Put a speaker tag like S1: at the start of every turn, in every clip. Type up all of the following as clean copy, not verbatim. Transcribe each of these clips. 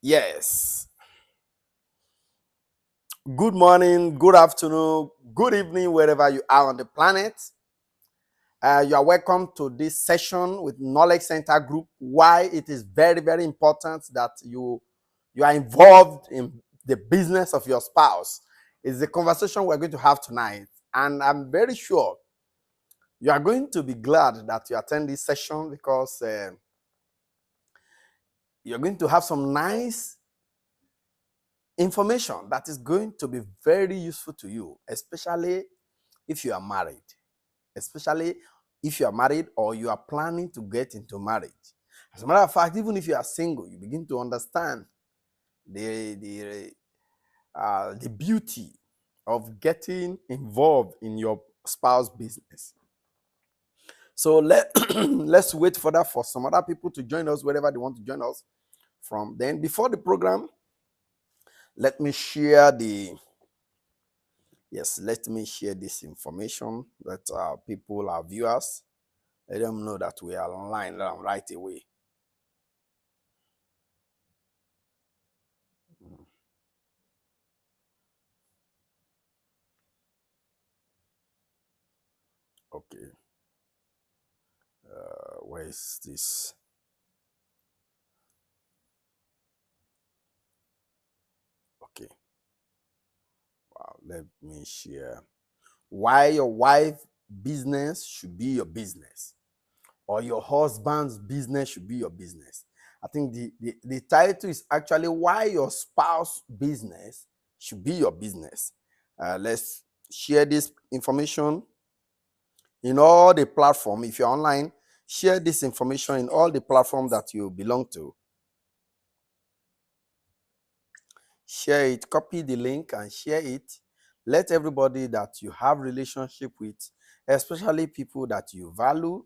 S1: Yes. Good morning, good afternoon, good evening, wherever you are on the planet. You are welcome to this session with Knowledge Center Group. Why it is very, very important that you are involved in the business of your spouse is the conversation we're going to have tonight. And I'm very sure you are going to be glad that you attend this session because you're going to have some nice information that is going to be very useful to you, especially if you are married, especially if you are married or you are planning to get into marriage. As a matter of fact, even if you are single, you begin to understand the beauty of getting involved in your spouse business. So let's wait for some other people to join us wherever they want to join us from. Then before the program, let me share let me share this information that people, our viewers, let them know that we are online right away. Okay. Where is this? Okay. Wow. Let me share. Why your wife business should be your business, or your husband's business should be your business. I think the title is actually why your spouse business should be your business. Let's share this information in all the platform. If you're online, share this information in all the platform that you belong to. Share it, copy the link and share it. Let everybody that you have relationship with, especially people that you value,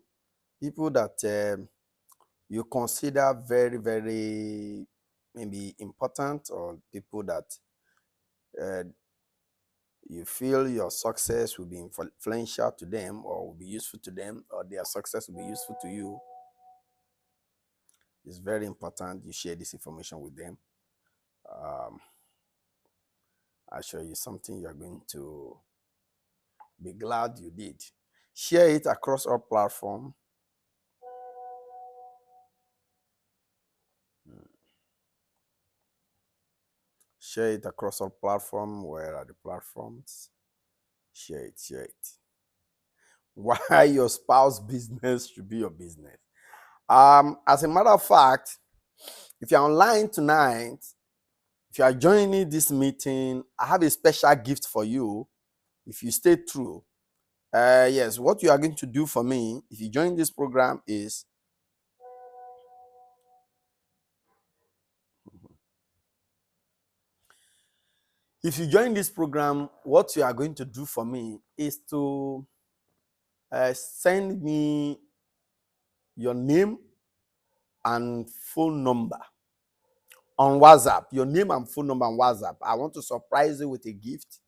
S1: people that you consider very, very maybe important, or people that uh, you feel your success will be influential to them or will be useful to them, or their success will be useful to you. It's very important you share this information with them. um, I'll show you something you're going to be glad you did. Share it across all platforms. Share it across all platforms. Where are the platforms? Share it, share it. Why your spouse business should be your business. As a matter of fact, if you're online tonight, if you are joining this meeting, I have a special gift for you if you stay true. Yes, what you are going to do for me if you join this program is if you join this program, what you are going to do for me is to send me your name and phone number on WhatsApp. Your name and phone number on WhatsApp. I want to surprise you with a gift.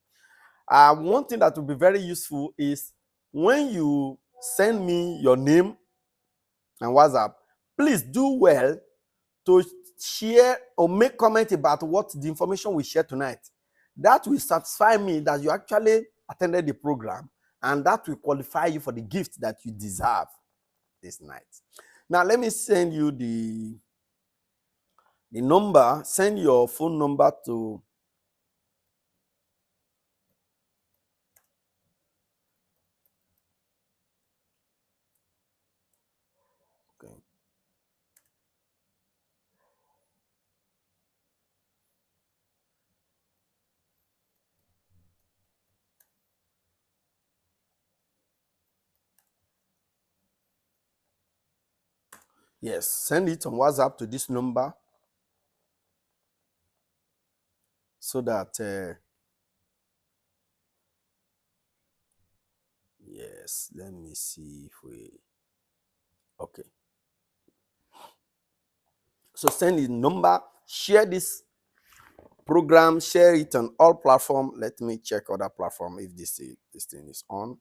S1: One thing that will be very useful is when you send me your name and WhatsApp, please do well to share or make comment about what the information we share tonight. That will satisfy me that you actually attended the program, and that will qualify you for the gift that you deserve this night. Now, let me send you the number. Send your phone number to okay. Yes, send it on WhatsApp to this number so that yes, let me see if we okay. So send the number, share this program, share it on all platforms. Let me check other platform if this thing is on.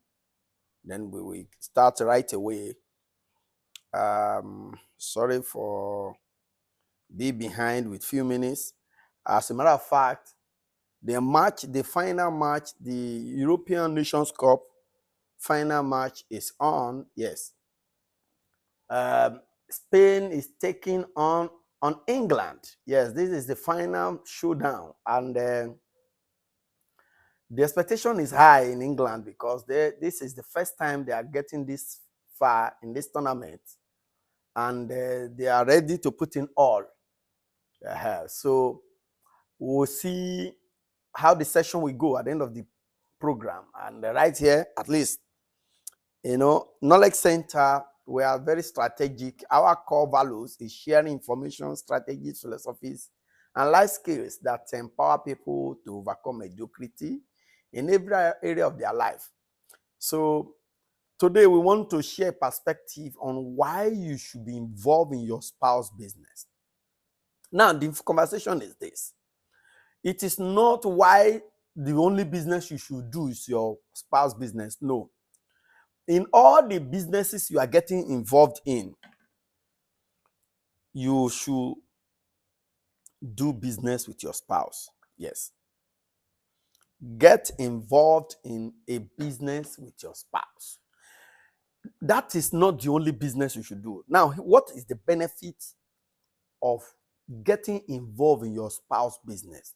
S1: Then we will start right away. Sorry for be behind with few minutes. As a matter of fact, the final match, the European Nations Cup final match is on. Yes. Spain is taking on England. Yes, this is the final showdown, and the expectation is high in England because this is the first time they are getting this far in this tournament, and they are ready to put in all they have. So we'll see how the session will go at the end of the program. And right here, at least, Knowledge Center, we are very strategic. Our core values is sharing information, strategies, philosophies, and life skills that empower people to overcome mediocrity in every area of their life. So today we want to share perspective on why you should be involved in your spouse business. Now, the conversation is this. It is not why the only business you should do is your spouse business. No. In all the businesses you are getting involved in, you should do business with your spouse. Yes. Get involved in a business with your spouse. That is not the only business you should do. Now, what is the benefit of getting involved in your spouse business?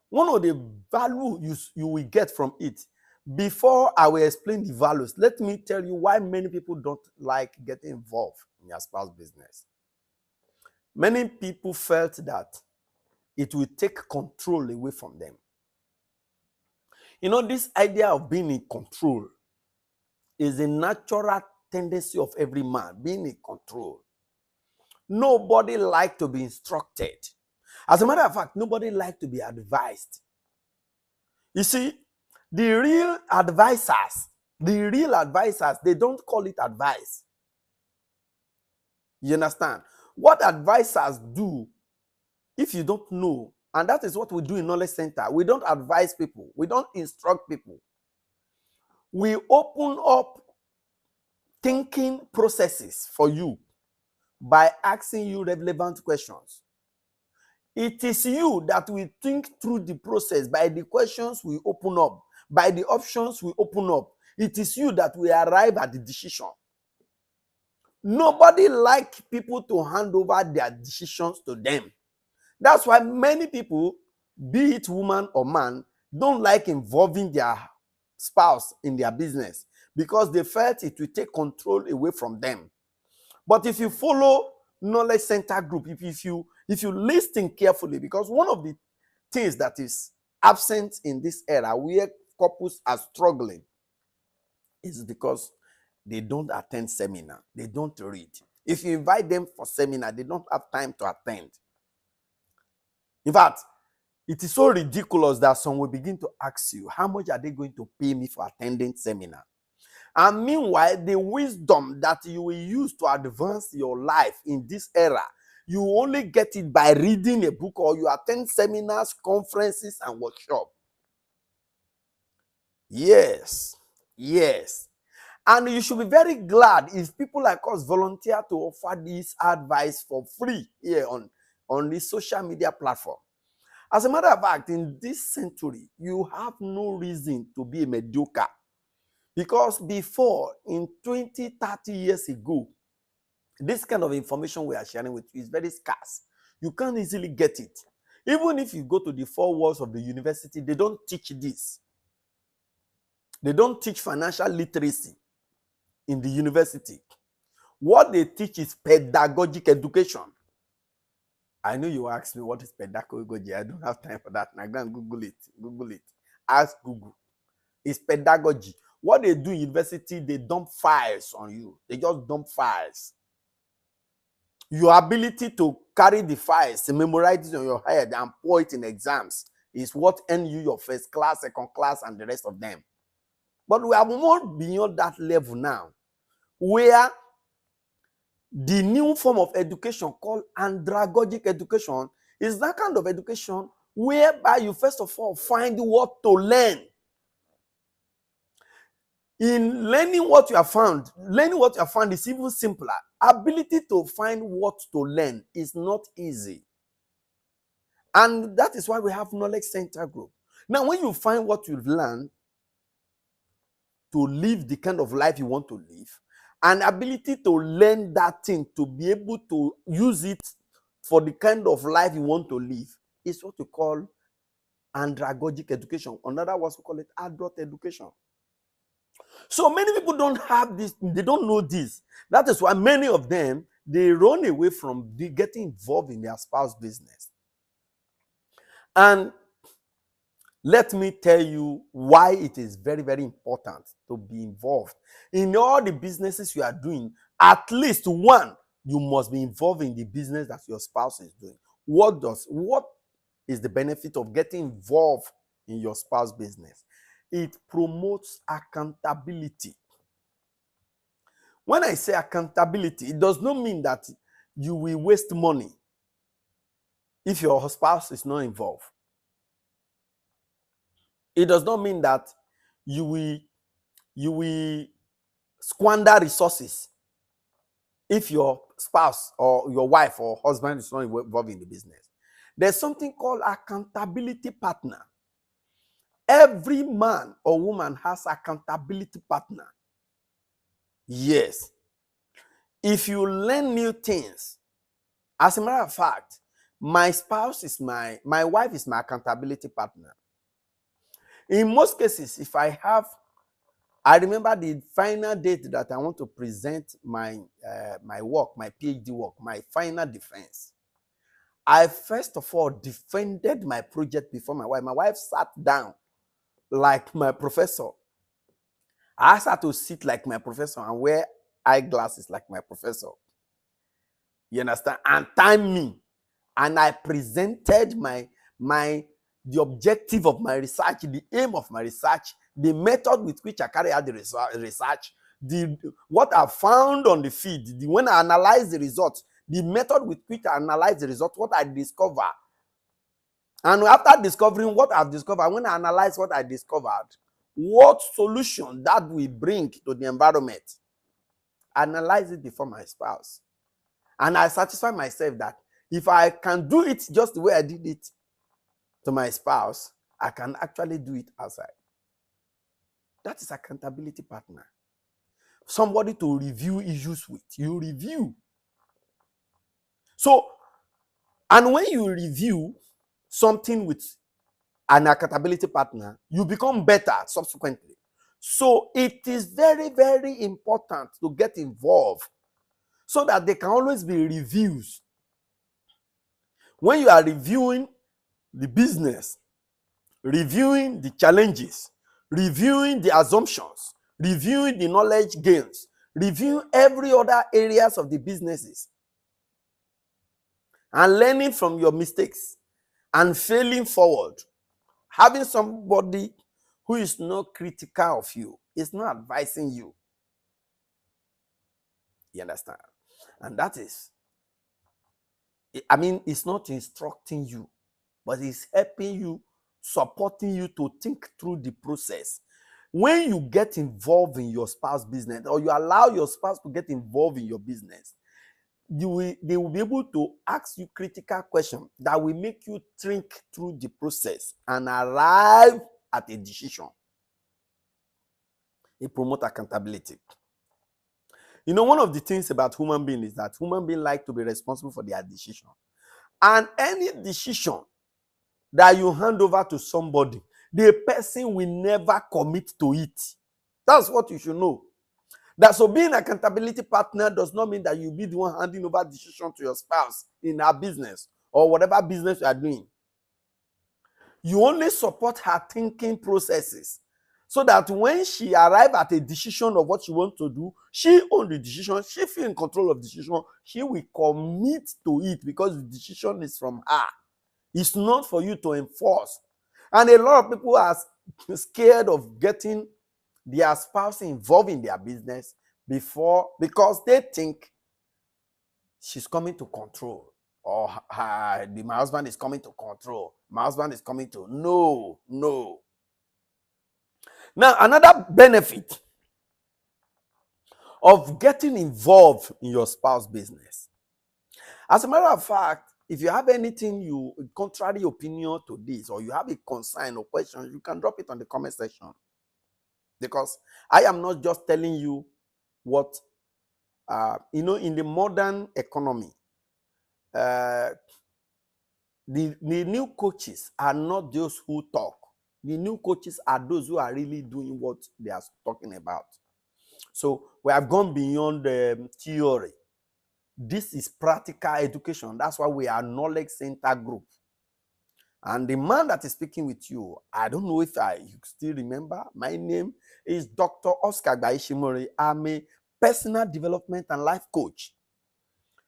S1: One of the values you will get from it, before I will explain the values, let me tell you why many people don't like getting involved in your spouse business. Many people felt that it will take control away from them. This idea of being in control is a natural tendency of every man, being in control. Nobody likes to be instructed. As a matter of fact, nobody likes to be advised. You see, the real advisors, they don't call it advice. You understand? What advisors do, if you don't know, and that is what we do in Knowledge Center, we don't advise people. We don't instruct people. We open up thinking processes for you by asking you relevant questions. It is you that will think through the process by the questions we open up, by the options we open up. It is you that will arrive at the decision. Nobody likes people to hand over their decisions to them. That's why many people, be it woman or man, don't like involving their spouse in their business because they felt it will take control away from them. But if you follow Knowledge Center Group, if you listen carefully, because one of the things that is absent in this era where couples are struggling is because they don't attend seminar, they don't read. If you invite them for seminar, they don't have time to attend. In fact, it is so ridiculous that some will begin to ask you, how much are they going to pay me for attending seminar? And meanwhile, the wisdom that you will use to advance your life in this era, you only get it by reading a book or you attend seminars, conferences, and workshops. Yes. And you should be very glad if people like us volunteer to offer this advice for free here on this social media platform. As a matter of fact, in this century, you have no reason to be a mediocre. Because before, in 20, 30 years ago, this kind of information we are sharing with you is very scarce. You can't easily get it. Even if you go to the four walls of the university, they don't teach this. They don't teach financial literacy in the university. What they teach is pedagogic education. I know you ask me what is pedagogy. I don't have time for that. Now go and Google it. Google it. Ask Google. It's pedagogy. What they do in university, they dump files on you. They just dump files. Your ability to carry the files, to memorize it on your head and pour it in exams is what earns you your first class, second class, and the rest of them. But we are more beyond that level now, where the new form of education called andragogic education is that kind of education whereby you first of all find what to learn. In learning what you have found is even simpler. Ability to find what to learn is not easy. And that is why we have knowledge center group. Now, when you find what you've learned to live the kind of life you want to live, an ability to learn that thing, to be able to use it for the kind of life you want to live, is what we call andragogic education. In other words, we call it adult education. So many people don't have this, they don't know this. That is why many of them, they run away from getting involved in their spouse business. And let me tell you why it is very, very important to be involved. In all the businesses you are doing, at least one, you must be involved in the business that your spouse is doing. What is the benefit of getting involved in your spouse business? It promotes accountability. When I say accountability, it does not mean that you will waste money if your spouse is not involved. It does not mean that you will squander resources if your spouse or your wife or husband is not involved in the business. There's something called accountability partner. Every man or woman has accountability partner. Yes. If you learn new things, as a matter of fact, my spouse is my wife is my accountability partner. In most cases, if I remember the final date that I want to present my work, my PhD work, my final defense. I first of all defended my project before my wife. My wife sat down like my professor. I asked her to sit like my professor and wear eyeglasses like my professor. You understand? And time me. And I presented the objective of my research, the aim of my research, the method with which I carry out the research, what I found on the field, when I analyze the results, the method with which I analyze the results, what I discover. And after discovering what I've discovered, when I analyze what I discovered, what solution that will bring to the environment, analyze it before my spouse. And I satisfy myself that if I can do it just the way I did it to my spouse, I can actually do it outside. That is accountability partner. Somebody to review issues with. You review. So, and when you review something with an accountability partner, you become better subsequently. So it is very, very important to get involved so that there can always be reviews. When you are reviewing the business, reviewing the challenges, reviewing the assumptions, reviewing the knowledge gains, reviewing every other areas of the businesses, and learning from your mistakes and failing forward, having somebody who is not critical of you, is not advising you. You understand? And that is, I mean, it's not instructing you, but it's helping you, supporting you to think through the process. When you get involved in your spouse business, or you allow your spouse to get involved in your business, they will be able to ask you critical questions that will make you think through the process and arrive at a decision. It promotes accountability. You know, one of the things about human beings is that human beings like to be responsible for their decision. And any decision that you hand over to somebody, the person will never commit to it. That's what you should know. That so being an accountability partner does not mean that you'll be the one handing over decision to your spouse in her business or whatever business you are doing. You only support her thinking processes so that when she arrives at a decision of what she wants to do, she owns the decision, she feels in control of the decision, she will commit to it because the decision is from her. It's not for you to enforce. And a lot of people are scared of getting their spouse involved in their business because they think she's coming to control, or my husband is coming to control. My husband is coming to no. Now, another benefit of getting involved in your spouse business. As a matter of fact, if you have anything you contrary opinion to this, or you have a concern or question, you can drop it on the comment section. Because I am not just telling you what in the modern economy, uh, the new coaches are not those who talk. The new coaches are those who are really doing what they are talking about. So we have gone beyond theory. This is practical education. That's why we are knowledge center group. And the man that is speaking with you, I don't know if you still remember. My name is Dr. Oscar Gaishimori. I'm a personal development and life coach.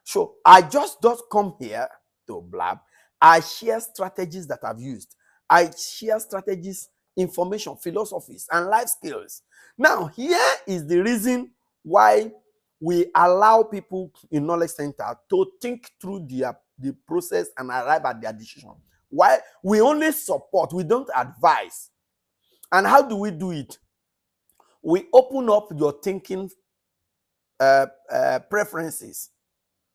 S1: So I just don't come here to blab. I share strategies that I've used. I share strategies, information, philosophies, and life skills. Now, here is the reason why we allow people in knowledge center to think through the process and arrive at their decision. Why? We only support, we don't advise. And how do we do it? We open up your thinking preferences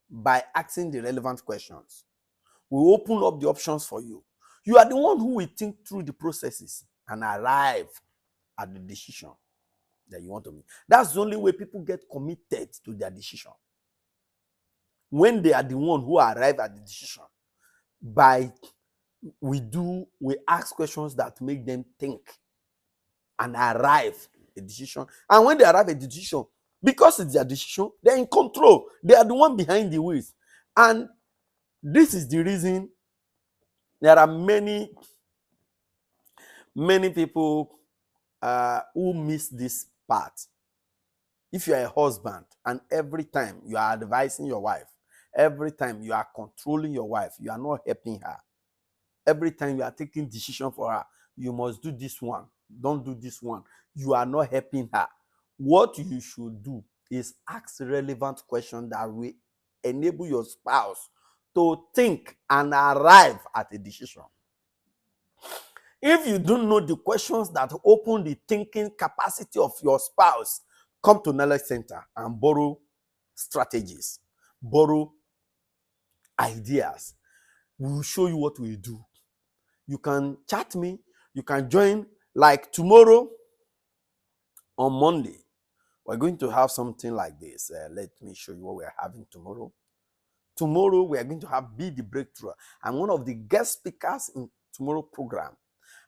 S1: by asking the relevant questions. We open up the options for you. You are the one who will think through the processes and arrive at the decision that you want to make. That's the only way people get committed to their decision. When they are the one who arrive at the decision, we ask questions that make them think and arrive a decision. And when they arrive at the decision, because it's their decision, they're in control. They are the one behind the wheels. And this is the reason there are many people who miss this part. If you are a husband and every time you are advising your wife, every time you are controlling your wife, you are not helping her. Every time you are taking decision for her, you must do this one, don't do this one. You are not helping her. What you should do is ask relevant questions that will enable your spouse to think and arrive at a decision. If you don't know the questions that open the thinking capacity of your spouse, come to Knowledge Center and borrow strategies, borrow ideas. We will show you what we do. You can chat me. You can join. Like tomorrow on Monday, we're going to have something like this. Let me show you what we're having tomorrow. Tomorrow, we are going to have Be the Breakthrough. I'm one of the guest speakers in tomorrow's program.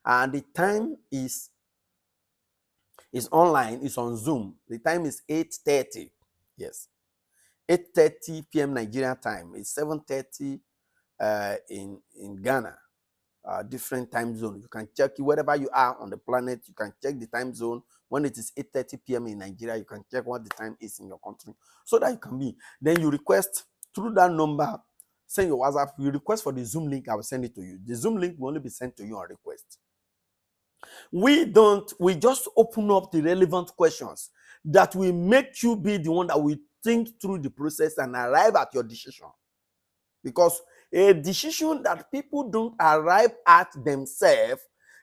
S1: And the time is online. It's on Zoom. The time is 8:30. Yes. 8:30 p.m. Nigerian time. It's 7:30 in Ghana. Different time zone. You can check it wherever you are on the planet. You can check the time zone. When it is 8:30 p.m. in Nigeria, you can check what the time is in your country so that you can be. Then you request through that number, send your WhatsApp. You request for the Zoom link, I will send it to you. The Zoom link will only be sent to you on request. We just open up the relevant questions that will make you be the one that will think through the process and arrive at your decision. Because a decision that people don't arrive at themselves,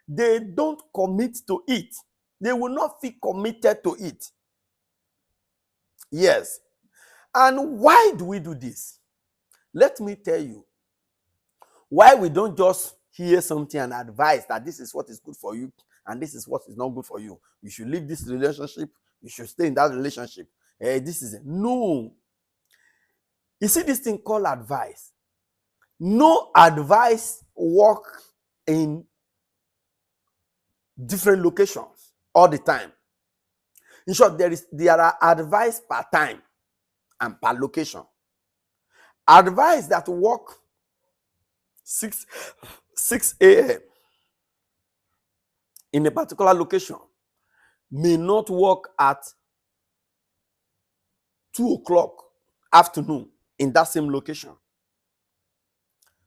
S1: they don't commit to it. They will not feel committed to it. Yes. And why do we do this? Let me tell you why we don't just hear something and advise that this is what is good for you and this is what is not good for you. You should leave this relationship. You should stay in that relationship. This is no. You see this thing called advice. No advice work in different locations all the time. In short, there are advice per time and per location. Advice that work 6 a.m. in a particular location may not work at 2:00 afternoon in that same location.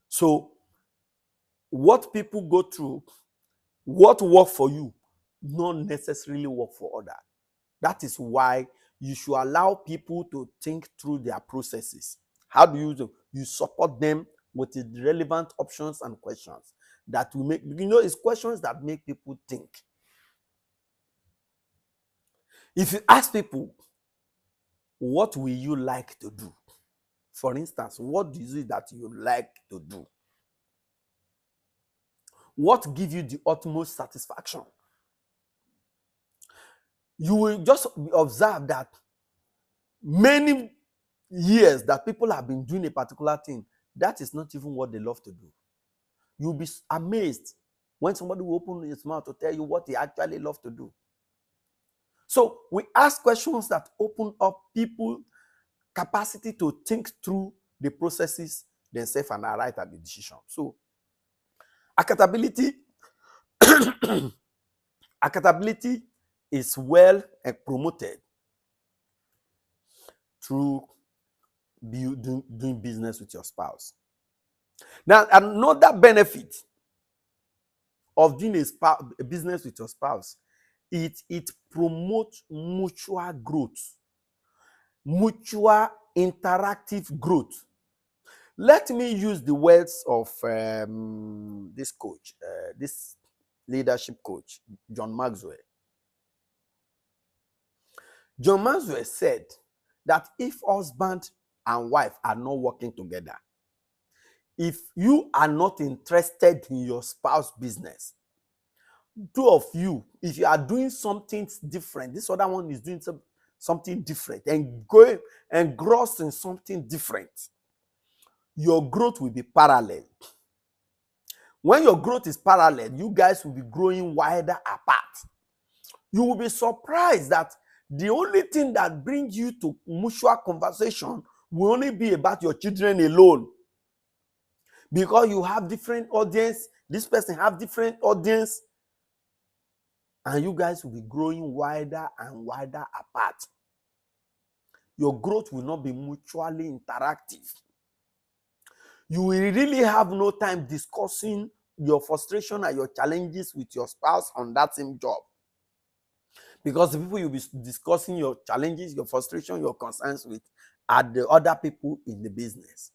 S1: So what people go through, what work for you, not necessarily work for others. That is why you should allow people to think through their processes. How do you do? You support them with the relevant options and questions that will make, it's questions that make people think. If you ask people, What will you like to do? For instance, what is it that you like to do? What gives you the utmost satisfaction? You will just observe that many years that people have been doing a particular thing, that is not even what they love to do. You'll be amazed when somebody will open his mouth to tell you what they actually love to do. So we ask questions that open up people's capacity to think through the processes themselves and arrive at the decision. So accountability, accountability is well promoted through doing business with your spouse. Now, another benefit of doing a business with your spouse, it promotes mutual growth, mutual interactive growth. Let me use the words of this coach, this leadership coach, John Maxwell. John Maxwell said that if husband and wife are not working together, if you are not interested in your spouse's business, two of you, if you are doing something different, this other one is doing something different and going engrossed in something different, your growth will be parallel. When your growth is parallel, you guys will be growing wider apart. You will be surprised that the only thing that brings you to mutual conversation will only be about your children alone. Because you have different audience, this person have different audience, and you guys will be growing wider and wider apart. Your growth will not be mutually interactive. You will really have no time discussing your frustration and your challenges with your spouse on that same job. Because the people you'll be discussing your challenges, your frustration, your concerns with are the other people in the business.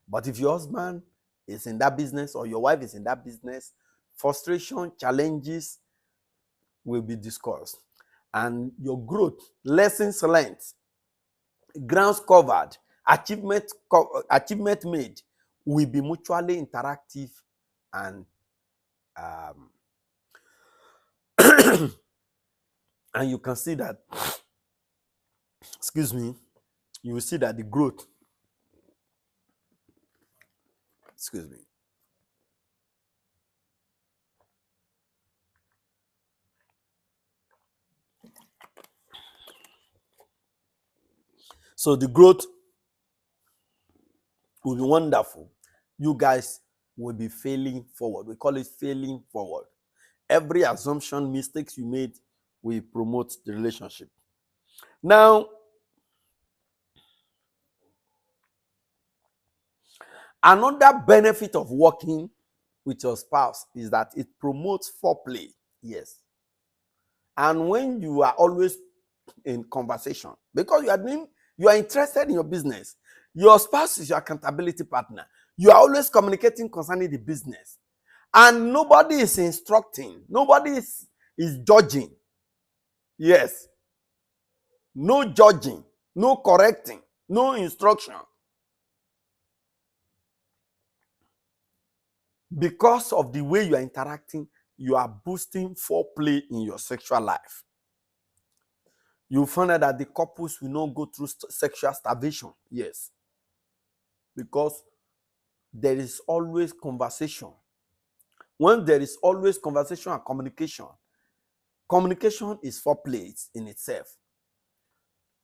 S1: But if your husband is in that business or your wife is in that business, frustration, challenges will be discussed. And your growth, lessons learned, grounds covered, achievement made will be mutually interactive and and you can see that, excuse me, you will see that the growth, excuse me, so the growth will be wonderful. You guys will be failing forward. We call it failing forward. Every assumption, mistakes you made will promote the relationship. Now, another benefit of working with your spouse is that it promotes foreplay. Yes. And when you are always in conversation, because you are interested in your business, your spouse is your accountability partner. You are always communicating concerning the business. And nobody is instructing, nobody is judging. Yes. No judging, no correcting, no instruction. Because of the way you are interacting, you are boosting foreplay in your sexual life. You'll find out that the couples will not go through sexual starvation. Yes. Because there is always conversation. When there is always conversation and communication, communication is foreplay in itself.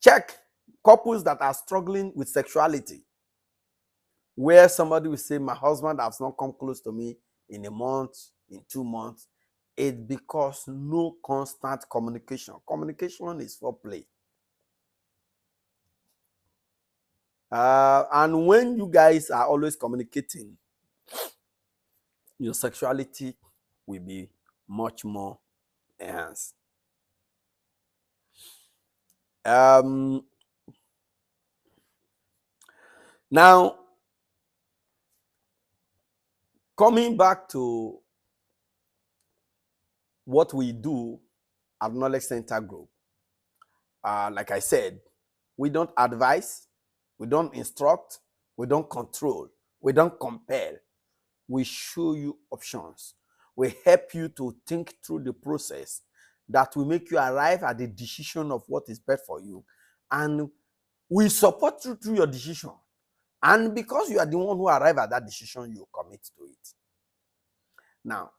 S1: Check couples that are struggling with sexuality, where somebody will say, my husband has not come close to me in a month, in 2 months. It's because no constant communication. Communication is foreplay. And when you guys are always communicating, your sexuality will be much more enhanced. Now, coming back to what we do at Knowledge Center Group, like I said, we don't advise, we don't instruct, we don't control, we don't compel. We show you options. We help you to think through the process that will make you arrive at the decision of what is best for you. And we support you through your decision. And because you are the one who arrive at that decision, you commit to it. Now,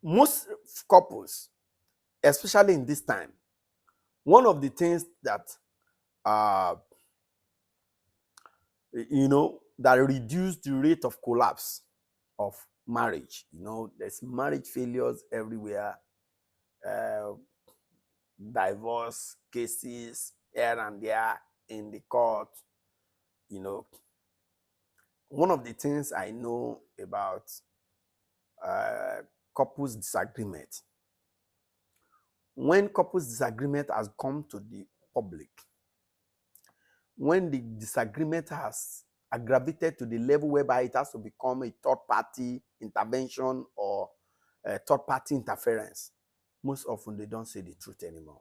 S1: most couples, especially in this time, one of the things that uh, that reduce the rate of collapse of marriage. There's marriage failures everywhere, uh, divorce cases here and there in the court. You know, one of the things I know about uh, couples disagreement, when couples disagreement has come to the public, when the disagreement has aggravated to the level whereby it has to become a third party intervention or a third party interference, most often they don't say the truth anymore.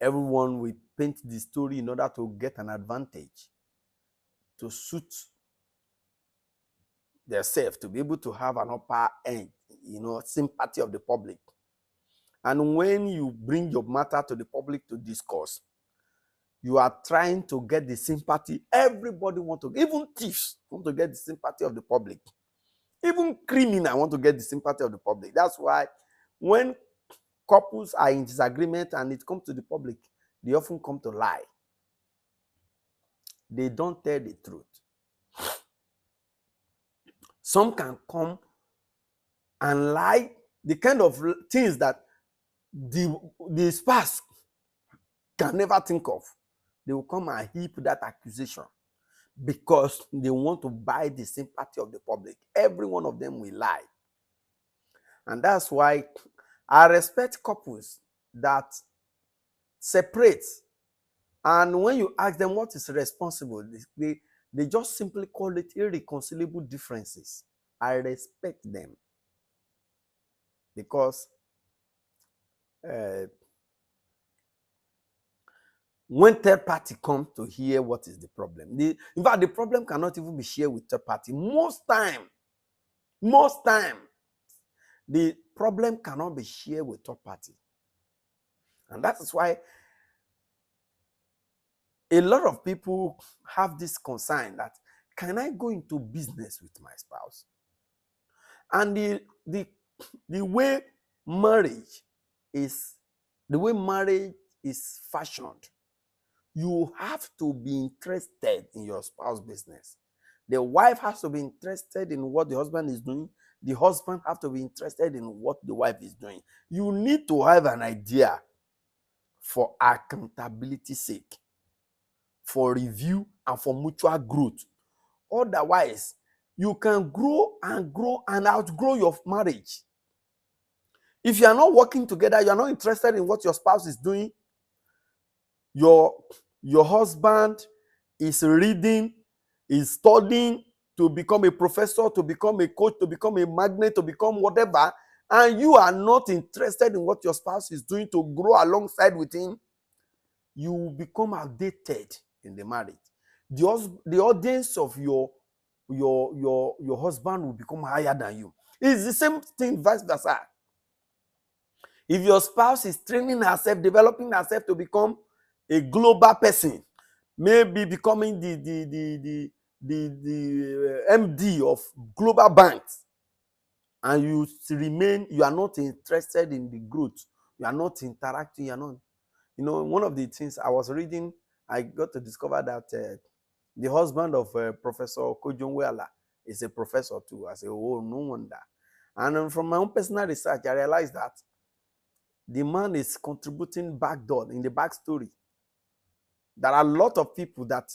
S1: Everyone will paint the story in order to get an advantage, to suit themselves, to be able to have an upper end, sympathy of the public. And when you bring your matter to the public to discuss, you are trying to get the sympathy. Everybody want to, even thieves want to get the sympathy of the public. Even criminals want to get the sympathy of the public. That's why when couples are in disagreement and it comes to the public, they often come to lie. They don't tell the truth. Some can come and lie, the kind of things that the spouse can never think of. They will come and heap that accusation because they want to buy the sympathy of the public. Every one of them will lie. And that's why I respect couples that separate. And when you ask them what is responsible, they just simply call it irreconcilable differences. I respect them because when third party comes to hear what is the problem, in fact, the problem cannot even be shared with third party. Most time, the problem cannot be shared with third party. And that is why a lot of people have this concern that, can I go into business with my spouse? And the way marriage is fashioned, you have to be interested in your spouse's business. The wife has to be interested in what the husband is doing. The husband has to be interested in what the wife is doing. You need to have an idea for accountability's sake, for review, and for mutual growth. Otherwise, you can grow and outgrow your marriage. If you are not working together, you are not interested in what your spouse is doing, your husband is reading, is studying to become a professor, to become a coach, to become a magnate, to become whatever, and you are not interested in what your spouse is doing to grow alongside with him, you will become outdated in the marriage. The audience of your husband will become higher than you. It's the same thing vice versa. If your spouse is training herself, developing herself to become a global person, maybe becoming the MD of global banks, and you are not interested in the growth, you are not interacting, you are not, one of the things I was reading, I got to discover that the husband of Professor Kojonwela is a professor too. I say, oh, no wonder. And from my own personal research, I realized that the man is contributing backdoor in the backstory. There are a lot of people that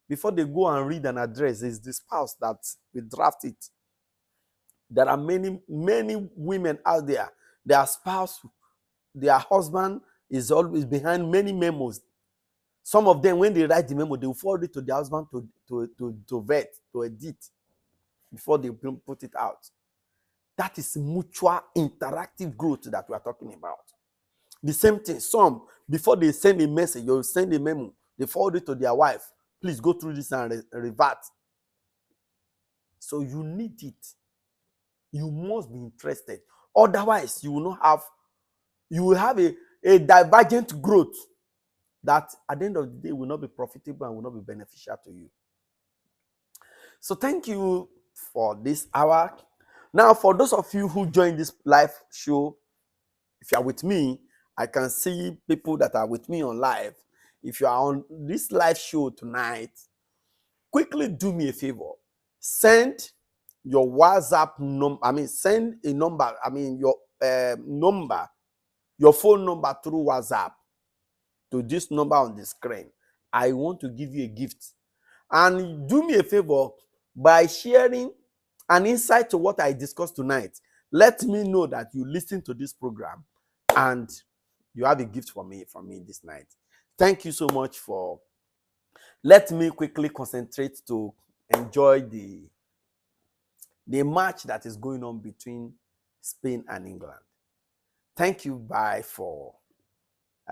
S1: before they go and read an address, it's the spouse that will draft it. There are many women out there, their spouse, their husband is always behind many memos. Some of them, when they write the memo, they will forward it to their husband to vet, to edit before they put it out. That is mutual interactive growth that we are talking about. The same thing, some, before they send a message or send a memo, they forward it to their wife. Please go through this and revert. So you need it. You must be interested. Otherwise, you will have a divergent growth that at the end of the day will not be profitable and will not be beneficial to you. So thank you for this hour. Now, for those of you who join this live show, if you are with me, I can see people that are with me on live. If you are on this live show tonight, quickly do me a favor. Send your WhatsApp number. Send a number. Your number, your phone number through WhatsApp to this number on the screen. I want to give you a gift. And do me a favor by sharing an insight to what I discussed tonight. Let me know that you listen to this program and you have a gift from me this night. Thank you so much for. Let me quickly concentrate to enjoy the match that is going on between Spain and England. Thank you, bye, for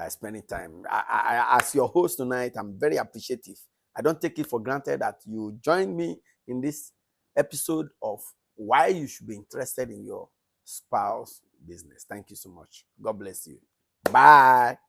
S1: spending time. As your host tonight, I'm very appreciative. I don't take it for granted that you joined me in this episode of why you should be interested in your spouse business. Thank you so much. God bless you. Bye.